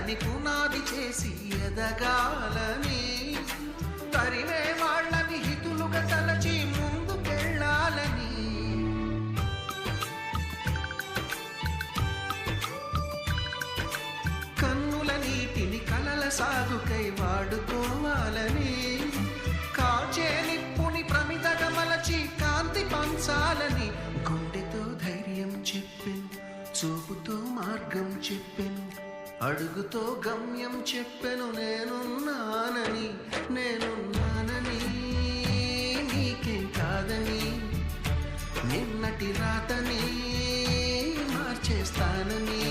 కలని పునాది చేసి ఎదగాలని, తరిమే వాళ్ళని హితులుగా తలచి ముందుకెళ్ళాలని. కన్నుల నీటిని కలల సాగుకై వాడుకోవాలని, కాచే నిప్పుని ప్రమిదగా మలచి కాంతి పంచాలని. గుండెతో ధైర్యం చెప్పెను, చూపుతో మార్గం చెప్పెను, అడుగుతో గమ్యం చెప్పెను. నేనున్నానని, నేనున్నానని, నీకేం కాదని, నిన్నటి రాతని మార్చేస్తానని.